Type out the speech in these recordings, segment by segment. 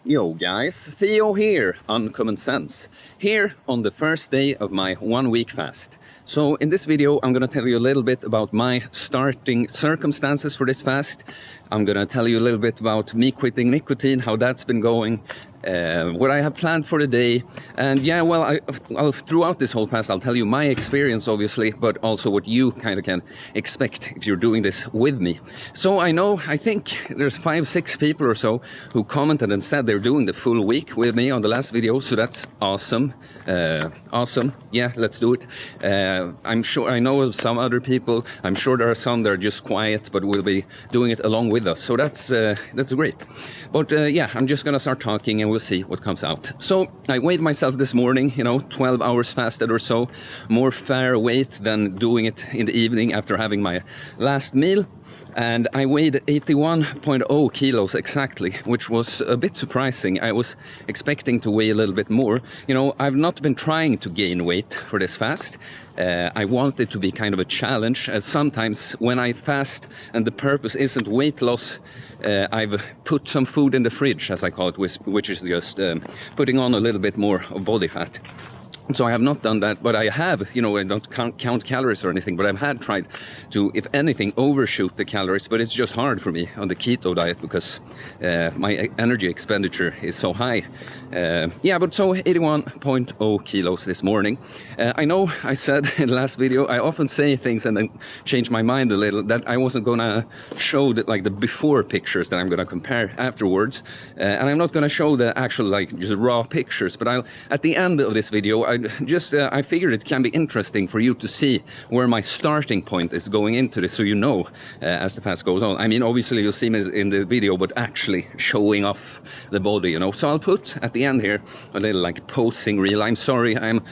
Yo guys, Theo here, Uncommon Sense, here on the first day of my 1 week fast. So in this video I'm gonna tell you a little bit about my starting circumstances for this fast. I'm gonna tell you a little bit about me quitting nicotine, how that's been going, what I have planned for the day, and yeah, well, I'll throughout this whole fast I'll tell you my experience obviously, but also what you kind of can expect if you're doing this with me. So I think there's 5-6 people or so who commented and said they're doing the full week with me on the last video, so that's awesome. Awesome, yeah, let's do it. I'm sure I know of some other people, I'm sure there are some that are just quiet but will be doing it along with us, so that's great. But yeah, I'm just gonna start talking and we'll see what comes out. So I weighed myself this morning, 12 hours fasted or so, more fair weight than doing it in the evening after having my last meal. And I weighed 81.0 kilos exactly, which was a bit surprising. I was expecting to weigh a little bit more. I've not been trying to gain weight for this fast. I want it to be kind of a challenge. Sometimes when I fast and the purpose isn't weight loss, I've put some food in the fridge, as I call it, which is just putting on a little bit more of body fat. So I have not done that, but I have, I don't count calories or anything, but I've had tried to, if anything, overshoot the calories, but it's just hard for me on the keto diet because my energy expenditure is so high. Yeah, but so 81.0 kilos this morning. I know I said in the last video, I often say things and then change my mind a little, that I wasn't gonna show the before pictures that I'm gonna compare afterwards. And I'm not gonna show the actual just raw pictures, but at the end of this video, I figured it can be interesting for you to see where my starting point is going into this, so as the fast goes on. I mean, obviously you'll see me in the video, but actually showing off the body, So I'll put at the end here a little posing reel. I'm sorry, I'm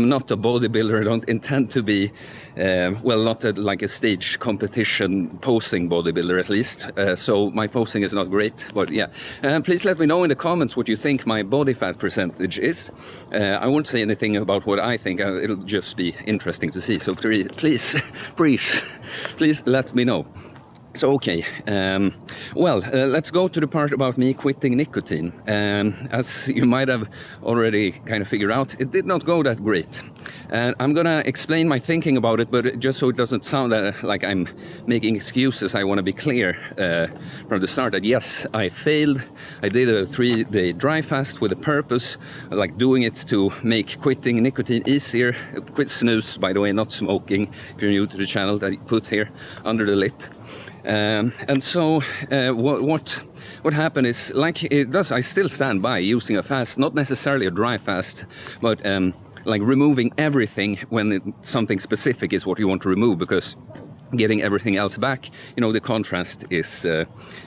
not a bodybuilder. I don't intend to be, well, not a stage competition posing bodybuilder at least. So my posing is not great, but yeah. Please let me know in the comments what you think my body fat percentage is. I won't say anything about what I think, it'll just be interesting to see, so please let me know. So okay, well, let's go to the part about me quitting nicotine. As you might have already kind of figured out, it did not go that great. And I'm gonna explain my thinking about it, but just so it doesn't sound like I'm making excuses, I want to be clear from the start that yes, I failed. I did a 3-day dry fast with a purpose, doing it to make quitting nicotine easier. Quit snus, by the way, not smoking, if you're new to the channel, that I put here under the lip. And so what happened is, I still stand by using a fast, not necessarily a dry fast, but removing everything when something specific is what you want to remove, because getting everything else back, the contrast is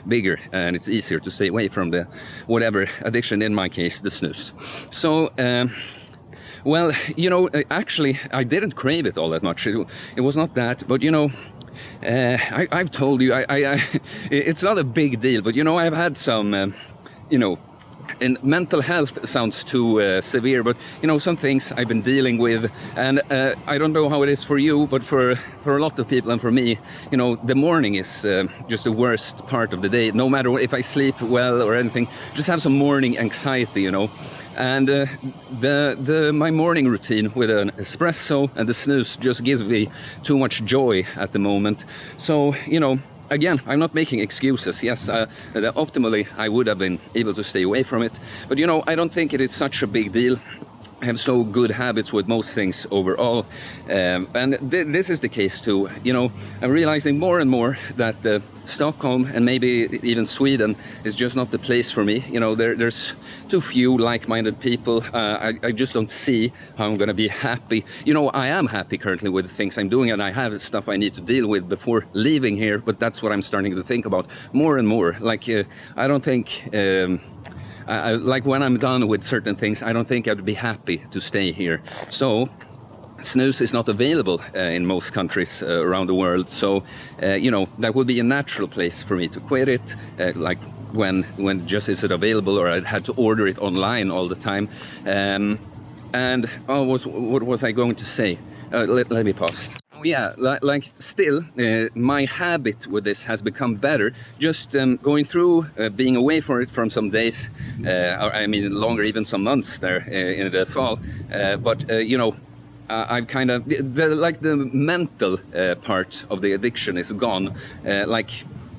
bigger and it's easier to stay away from the whatever addiction, in my case the snus. So well, actually I didn't crave it all that much. It was not that, but I've told you, it's not a big deal, but I've had some, and mental health sounds too severe, but some things I've been dealing with, and I don't know how it is for you, but for a lot of people and for me, the morning is just the worst part of the day. No matter if I sleep well or anything, just have some morning anxiety, And my morning routine with an espresso and the snooze just gives me too much joy at the moment. So, again, I'm not making excuses. Yes, optimally I would have been able to stay away from it. But, I don't think it is such a big deal. I have so good habits with most things overall, and this is the case too. I'm realizing more and more that Stockholm and maybe even Sweden is just not the place for me. There's too few like-minded people. I just don't see how I'm gonna be happy. I am happy currently with the things I'm doing, and I have stuff I need to deal with before leaving here, but that's what I'm starting to think about more and more. I don't think when I'm done with certain things, I don't think I'd be happy to stay here. So snus is not available in most countries around the world, so that would be a natural place for me to quit it, when just isn't available, or I'd had to order it online all the time. And what was I going to say? Let me pause. yeah, like still, my habit with this has become better. Just going through, being away for it from some days, or I mean longer, even some months there in the fall. But you know, I've kind of like the mental part of the addiction is gone.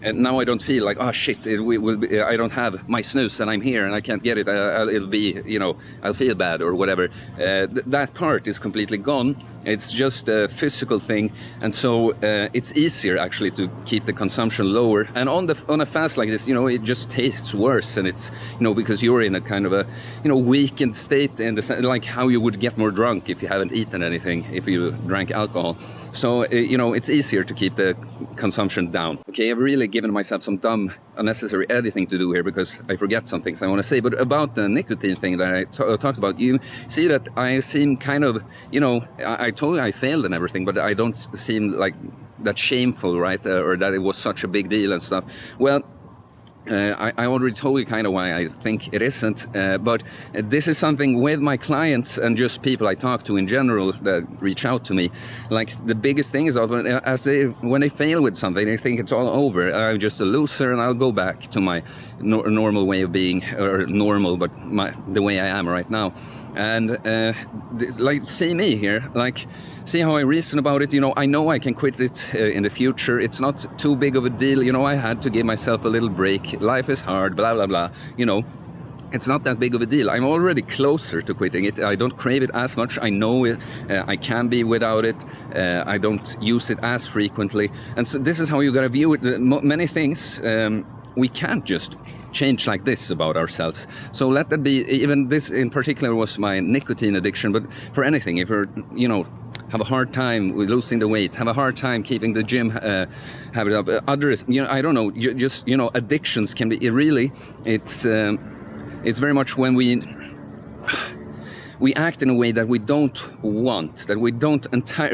And now I don't feel like, oh shit, I don't have my snus and I'm here and I can't get it. It'll be, you know, I'll feel bad or whatever. That part is completely gone. It's just a physical thing, and so it's easier actually to keep the consumption lower. And on a fast like this, you know, it just tastes worse, and it's, you know, because you're in a kind of a, you know, weakened state, in the like how you would get more drunk if you haven't eaten anything, if you drank alcohol. So, you know, it's easier to keep the consumption down. Okay, I've really given myself some dumb, unnecessary editing to do here because I forget some things I want to say. But about the nicotine thing that I talked about, you see that I seem kind of, you know, I told you I failed and everything, but I don't seem like that shameful, right? Or that it was such a big deal and stuff. Well, I already told you kind of why I think it isn't, but this is something with my clients and just people I talk to in general that reach out to me. Like the biggest thing is when they fail with something, they think it's all over. I'm just a loser and I'll go back to my normal way of being, or normal, but the way I am right now. And like, see me here, like, see how I reason about it. You know I can quit it in the future. It's not too big of a deal. You know, I had to give myself a little break. Life is hard, blah, blah, blah. You know, it's not that big of a deal. I'm already closer to quitting it. I don't crave it as much. I know it, I can be without it. I don't use it as frequently. And so this is how you gotta view it. Many things we can't just change like this about ourselves. So let that be. Even this in particular was my nicotine addiction, but for anything, if you're, you know, have a hard time with losing the weight, have a hard time keeping the gym habit up, others, you know, I don't know, just, you know, addictions can be really, it's very much when we act in a way that we don't want, that we don't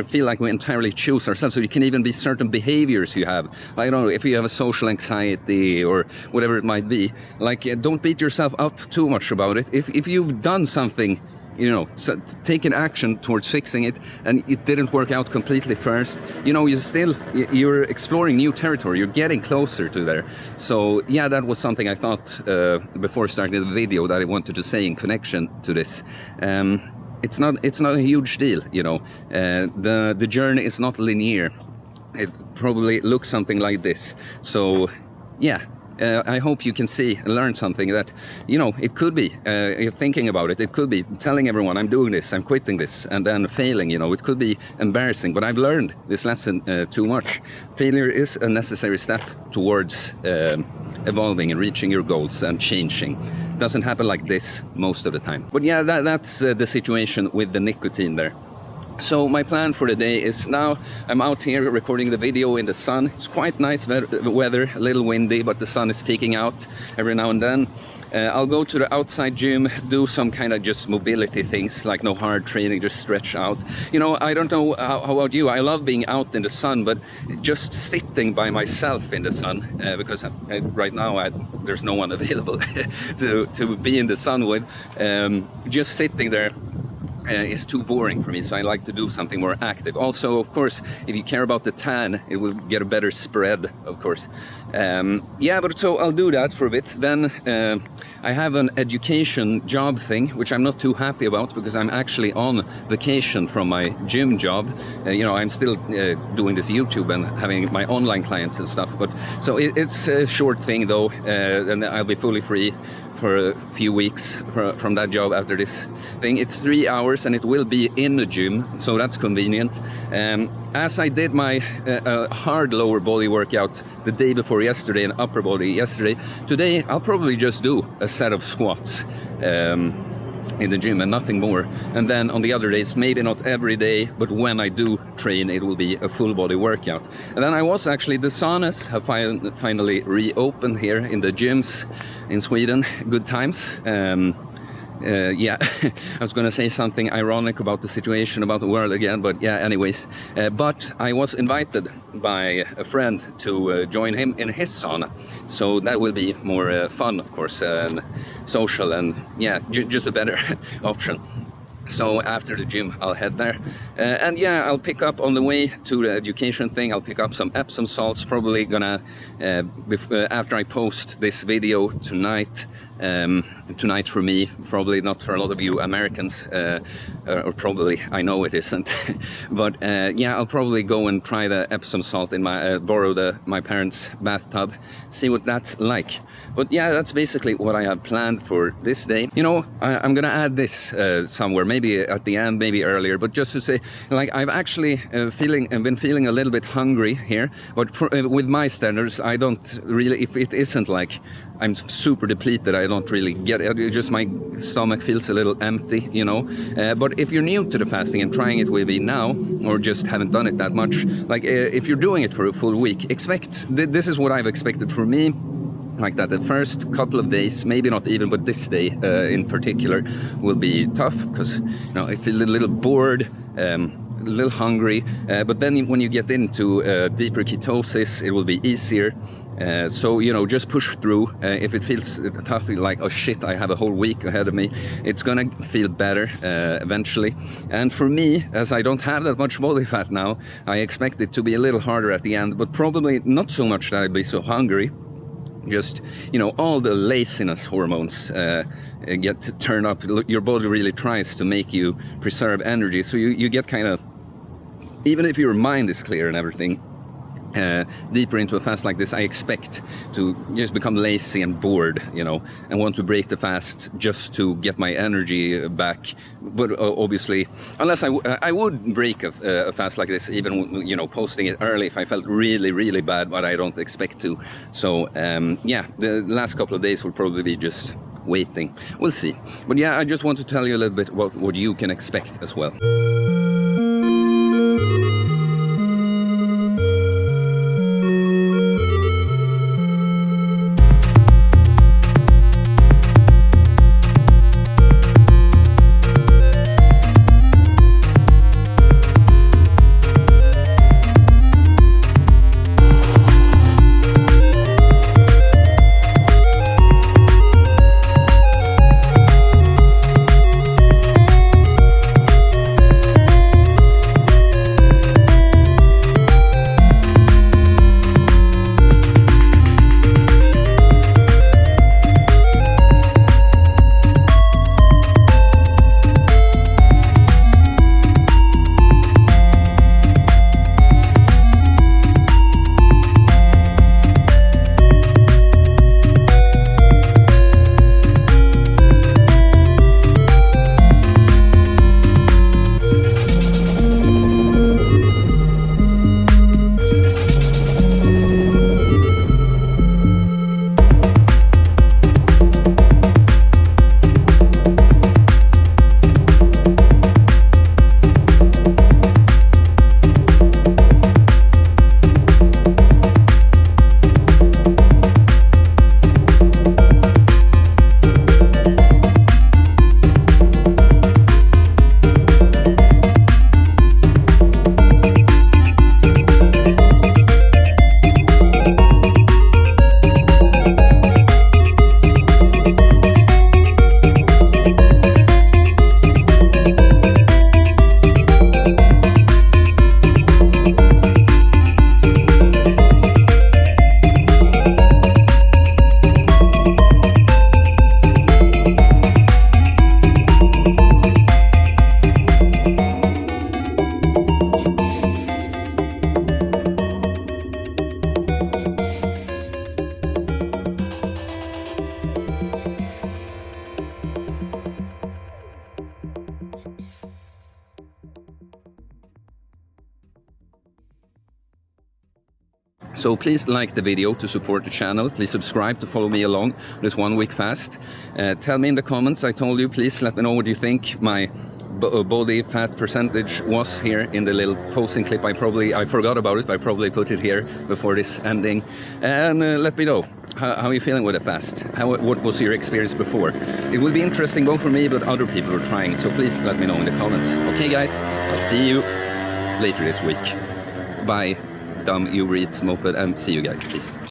feel like we entirely choose ourselves. So you can even be certain behaviors you have. I don't know, if you have a social anxiety or whatever it might be, like don't beat yourself up too much about it. If you've done something, you know, so taken action towards fixing it and it didn't work out completely first, you know, you're exploring new territory, you're getting closer to there. So yeah, that was something I thought before starting the video that I wanted to say in connection to this. It's not a huge deal, you know. The journey is not linear. It probably looks something like this. So yeah, I hope you can see and learn something that, you know, it could be thinking about it. It could be telling everyone I'm doing this, I'm quitting this, and then failing. You know, it could be embarrassing, but I've learned this lesson too much. Failure is a necessary step towards evolving and reaching your goals and changing. It doesn't happen like this most of the time. But yeah, that's the situation with the nicotine there. So my plan for the day is, now I'm out here recording the video in the sun. It's quite nice weather, a little windy, but the sun is peeking out every now and then. I'll go to the outside gym, do some kind of just mobility things, like no hard training, just stretch out. You know, I don't know how about you. I love being out in the sun, but just sitting by myself in the sun, because right now there's no one available to be in the sun with. Just sitting there is too boring for me, so I like to do something more active. Also, of course, if you care about the tan, it will get a better spread, of course. Yeah, but so I'll do that for a bit. Then I have an education job thing, which I'm not too happy about because I'm actually on vacation from my gym job. You know, I'm still doing this YouTube and having my online clients and stuff. But so it's a short thing though, and I'll be fully free for a few weeks from that job after this thing. It's 3 hours and it will be in the gym, so that's convenient. As I did my hard lower body workout the day before yesterday and upper body yesterday, today I'll probably just do a set of squats in the gym and nothing more. And then on the other days, maybe not every day, but when I do train, it will be a full body workout. And then the saunas have finally reopened here in the gyms in Sweden. Good times. Yeah, I was gonna say something ironic about the situation about the world again, but yeah, anyways. But I was invited by a friend to join him in his sauna, so that will be more fun, of course, and social, and yeah, just a better option. So after the gym, I'll head there. And yeah, I'll pick up on the way to the education thing, I'll pick up some Epsom salts, probably gonna, after I post this video tonight, tonight for me, probably not for a lot of you Americans, or probably, I know it isn't, but yeah, I'll probably go and try the Epsom salt in my, borrow my parents' bathtub, see what that's like. But yeah, that's basically what I have planned for this day. You know, I'm gonna add this somewhere, maybe at the end, maybe earlier, but just to say, like, I've actually been feeling a little bit hungry here, but with my standards, I don't really, if it isn't like I'm super depleted, I don't really get it, just my stomach feels a little empty, you know. But if you're new to the fasting and trying it with me now, or just haven't done it that much, like if you're doing it for a full week, expect, this is what I've expected for me, like that the first couple of days, maybe not even, but this day in particular will be tough, because, you know, I feel a little bored, a little hungry, but then when you get into deeper ketosis, it will be easier. So, you know, just push through. If it feels tough, like, oh shit, I have a whole week ahead of me, it's gonna feel better eventually. And for me, as I don't have that much body fat now, I expect it to be a little harder at the end, but probably not so much that I'd be so hungry. Just, you know, all the laziness hormones get to turn up. Your body really tries to make you preserve energy, so you get kind of, even if your mind is clear and everything, deeper into a fast like this, I expect to just become lazy and bored, you know, and want to break the fast just to get my energy back. But obviously, unless I would break a fast like this, even, you know, posting it early if I felt really, really bad, but I don't expect to. So yeah, the last couple of days will probably be just waiting. We'll see. But yeah, I just want to tell you a little bit about what you can expect as well. So please like the video to support the channel. Please subscribe to follow me along this 1 week fast. Tell me in the comments, I told you, please let me know what you think my body fat percentage was here in the little posting clip. I forgot about it, but I probably put it here before this ending. And let me know, how are you feeling with the fast? What was your experience before? It will be interesting both for me, but other people are trying. So please let me know in the comments. Okay guys, I'll see you later this week. Bye. Dumb Uber Eats moped, and see you guys, peace.